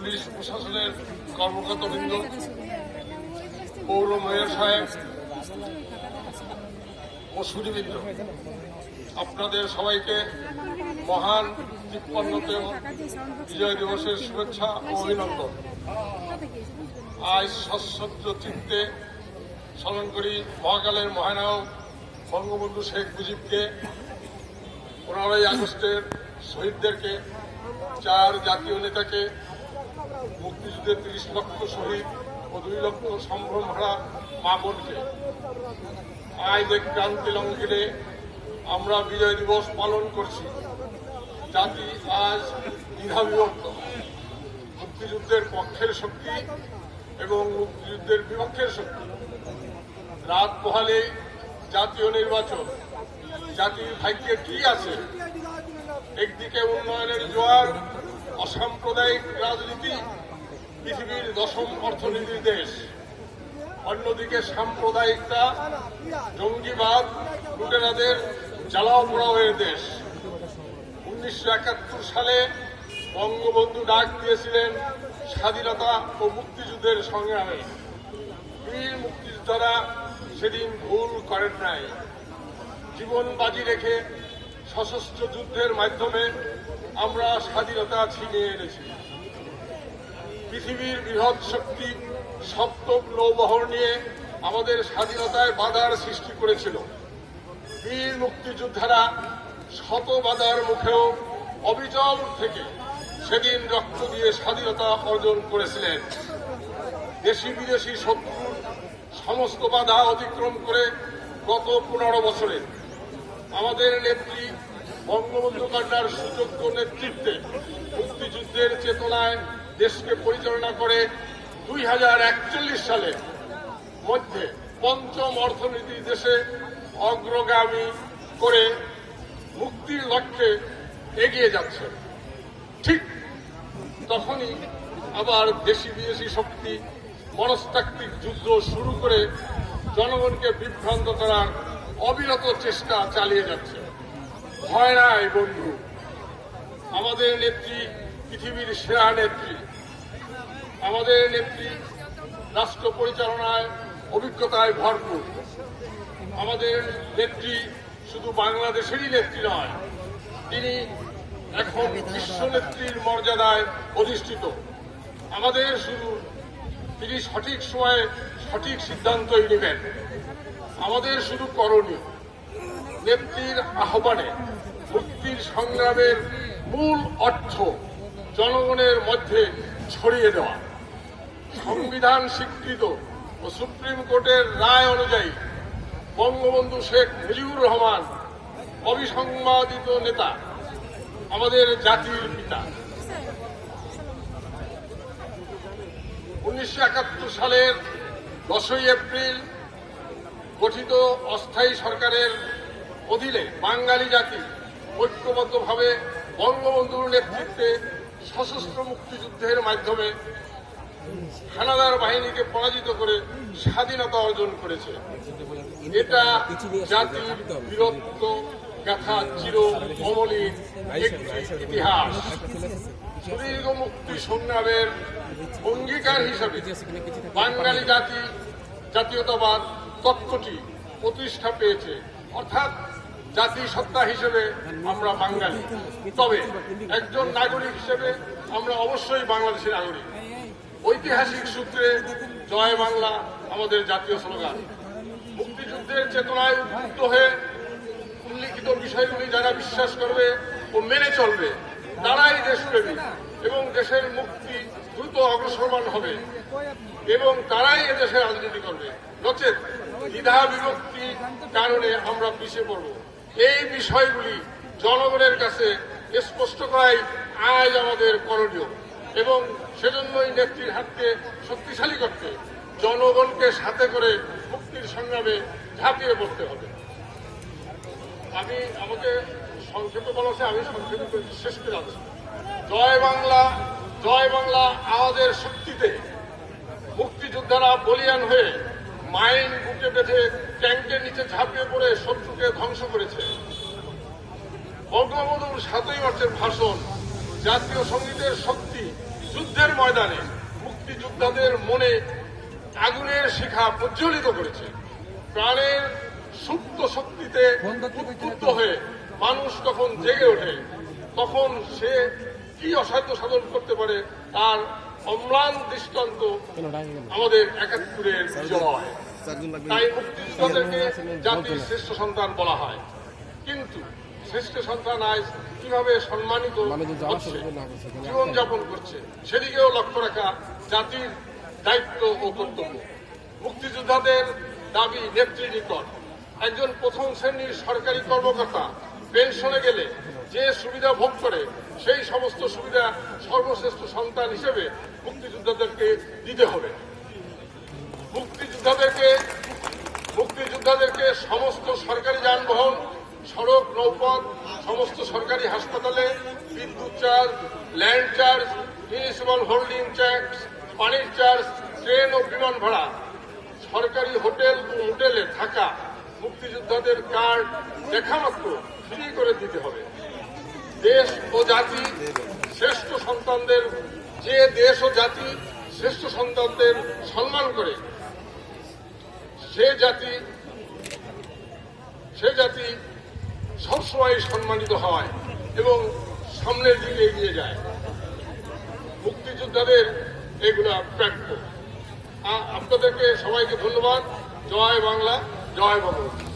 Police প্রশাসনের কর্মকর্তাবৃন্দ, পৌর mayor সাহেব ও সুধীবৃন্দ, আপনাদের সবাইকে মহান ৫৩তম বিজয় দিবসের শুভেচ্ছা ও অভিনন্দন। আজ সশ্রদ্ধ চিত্তে স্মরণ করি মহাকালের মহানায়ক বঙ্গবন্ধু শেখ মুজিবকে, 15ই আগস্টের শহীদদেরকে, 4 জাতীয় নেতাকে, মুক্তিযুদ্ধের 30 লক্ষ শহীদ ও 2 লক্ষ সম্ভ্রমহারা মা বোনকে। আজ এক ক্রান্তি লঙ্ঘনে আমরা বিজয় দিবস পালন করছি। জাতি আজ দ্বিধাবিভক্ত, মুক্তিযুদ্ধের পক্ষের শক্তি এবং মুক্তিযুদ্ধের বিপক্ষের শক্তি। রাত পোহালে জাতীয় নির্বাচন, জাতির ভাগ্যে কি আছে? একদিকে উন্নয়নের জোয়ার, অসাম্প্রদায়িক রাজনীতি, পৃথিবীর 10ম অর্থনীতির দেশ, অন্যদিকে সাম্প্রদায়িকতা, জঙ্গিবাদ, লুটেরাদের জ্বালাও পোড়াওয়ের দেশ। 1971 সালে বঙ্গবন্ধু ডাক দিয়েছিলেন স্বাধীনতা ও মুক্তিযুদ্ধের সংগ্রামে। বীর মুক্তিযোদ্ধারা সেদিন ভুল করেন নাই। জীবন বাজি রেখে সশস্ত্র যুদ্ধের মাধ্যমে আমরা স্বাধীনতা ছিনিয়ে এনেছি। পৃথিবীর বৃহৎ শক্তি সপ্তম নৌবহর নিয়ে আমাদের স্বাধীনতায় বাধার সৃষ্টি করেছিল। বীর মুক্তিযোদ্ধারা শত বাধার মুখেও অবিচল থেকে সেদিন রক্ত দিয়ে স্বাধীনতা অর্জন করেছিলেন। দেশি বিদেশি শত্রুর সমস্ত বাধা অতিক্রম করে গত 15 বছরে আমাদের নেত্রী বঙ্গবন্ধু কন্যার সুযোগ্য নেতৃত্বে মুক্তিযুদ্ধের চেতনায় দেশকে পরিচালনা করে 2041 সালের মধ্যে 5ম অর্থনীতি দেশে অগ্রগামী করে মুক্তির লক্ষ্যে এগিয়ে যাচ্ছে। ঠিক তখনই আবার দেশি বিদেশি শক্তি মনস্তাত্ত্বিক যুদ্ধ শুরু করে জনগণকে বিভ্রান্ত করার অবিরত চেষ্টা চালিয়ে যাচ্ছে। ভয় নাই বন্ধু, আমাদের নেত্রী পৃথিবীর সেরা নেত্রী। আমাদের নেত্রী রাষ্ট্র পরিচালনায় অভিজ্ঞতায় ভরপুর। আমাদের নেত্রী শুধু বাংলাদেশেরই নেত্রী নয়, তিনি এখন বিশ্ব নেত্রীর মর্যাদায় অধিষ্ঠিত। আমাদের শুধু তিনি সঠিক সময়ে সঠিক সিদ্ধান্তই নেবেন। আমাদের শুধু করণীয় নেত্রীর আহ্বানে মুক্তির সংগ্রামের মূল অর্থ জনগণের মধ্যে ছড়িয়ে দেওয়া। সংবিধান স্বীকৃত ও সুপ্রিম কোর্টের রায় অনুযায়ী বঙ্গবন্ধু শেখ মুজিবুর রহমান অবিসংবাদিত নেতা, আমাদের জাতির পিতা। 1971 সালের 10ই এপ্রিল গঠিত অস্থায়ী সরকারের অধীনে বাঙালি জাতি ঐক্যবদ্ধভাবে বঙ্গবন্ধুর নেতৃত্বে সশস্ত্র মুক্তিযুদ্ধের মাধ্যমে হানাদার বাহিনীকে পরাজিত করে স্বাধীনতা অর্জন করেছে। এটা জাতির বীরত্ব গাথা চির অমলিন একটি ইতিহাস। সুদীর্ঘ মুক্তি সংগ্রামের অঙ্গীকার হিসাবে বাঙালি জাতীয়তাবাদ তত্ত্বটি প্রতিষ্ঠা পেয়েছে, অর্থাৎ জাতিসত্তা হিসেবে আমরা বাঙালি। তবে একজন নাগরিক হিসেবে আমরা অবশ্যই বাংলাদেশের নাগরিক। ঐতিহাসিক সূত্রে জয় বাংলা আমাদের জাতীয় স্লোগান। মুক্তিযুদ্ধের চেতনায় উদ্বুদ্ধ হয়ে উল্লিখিত বিষয়গুলি যারা বিশ্বাস করবে ও মেনে চলবে, তারাই দেশপ্রেমী এবং দেশের মুক্তি দ্রুত অগ্রসরমান হবে এবং তারাই এদেশে রাজনীতি করবে। নচেত দ্বিধা বিভক্তি কারণে আমরা পিছিয়ে পড়ব। এই বিষয়গুলি জনগণের কাছে স্পষ্ট করাই আজ আমাদের করণীয় এবং সেজন্যই নেত্রীর হাতকে শক্তিশালী করতে জনগণকে সাথে করে মুক্তির সংগ্রামে ঝাঁপিয়ে পড়তে হবে। আমাকে সংক্ষেপে বলা হচ্ছে, আমি সংক্ষেপে শেষ করে যাচ্ছি। জয় বাংলা, জয় বাংলা আমাদের শক্তিতে। মুক্তিযোদ্ধারা বলিয়ান হয়ে মাইন বুকে বেঁধে ট্যাঙ্কের নিচে ঝাঁপিয়ে পড়ে শত্রুকে ধ্বংস করেছে। বঙ্গবন্ধুর 7ই মার্চের ভাষণ জাতীয় সঙ্গীতের শক্তি যুদ্ধের ময়দানে মুক্তিযোদ্ধাদের মনে আগুনের শিখা প্রজ্বলিত করেছে। প্রাণের সুপ্ত শক্তিতে উদ্বুদ্ধ হয়ে মানুষ যখন জেগে ওঠে, তখন সে কি অসাধ্য সাধন করতে পারে তার অম্লান দৃষ্টান্ত আমাদের ৭১-এর বিজয়। তাই মুক্তিযোদ্ধাদেরকে জাতির শ্রেষ্ঠ সন্তান বলা হয়। কিন্তু শ্রেষ্ঠ সন্তান আজ কিভাবে সম্মানিত হচ্ছে, জীবনযাপন করছে, সেদিকেও লক্ষ্য রাখা জাতির দায়িত্ব ও কর্তব্য। মুক্তিযোদ্ধাদের দাবি নেত্রীর নিকট। একজন প্রথম শ্রেণীর সরকারি কর্মকর্তা পেনশনে গেলে যে সুবিধা ভোগ করে, সেই সমস্ত সুবিধা সর্বশ্রেষ্ঠ সন্তান হিসেবে মুক্তিযোদ্ধাদেরকে দিতে হবে। মুক্তিযোদ্ধাদেরকে সমস্ত সরকারি যানবাহন, সড়ক, নৌপথ, সমস্ত সরকারি হাসপাতালে বিদ্যুৎ charge, land charge, municipal holding tax, পানির চার্জ, ট্রেন ও বিমান ভাড়া, সরকারি হোটেল ও হোটেলে থাকা মুক্তিযোদ্ধাদের কার্ড দেখামাত্র ফ্রি করে দিতে হবে। দেশ ও জাতি শ্রেষ্ঠ সন্তানদের, যে দেশ ও জাতি শ্রেষ্ঠ সন্তানদের সম্মান করে, সে জাতি সবসময় সম্মানিত হয় এবং সামনের দিকে এগিয়ে যায়। মুক্তিযোদ্ধাদের এগুলা প্রাপ্য। আপনাদেরকে সবাইকে ধন্যবাদ। জয় বাংলা, জয় বঙ্গবন্ধু।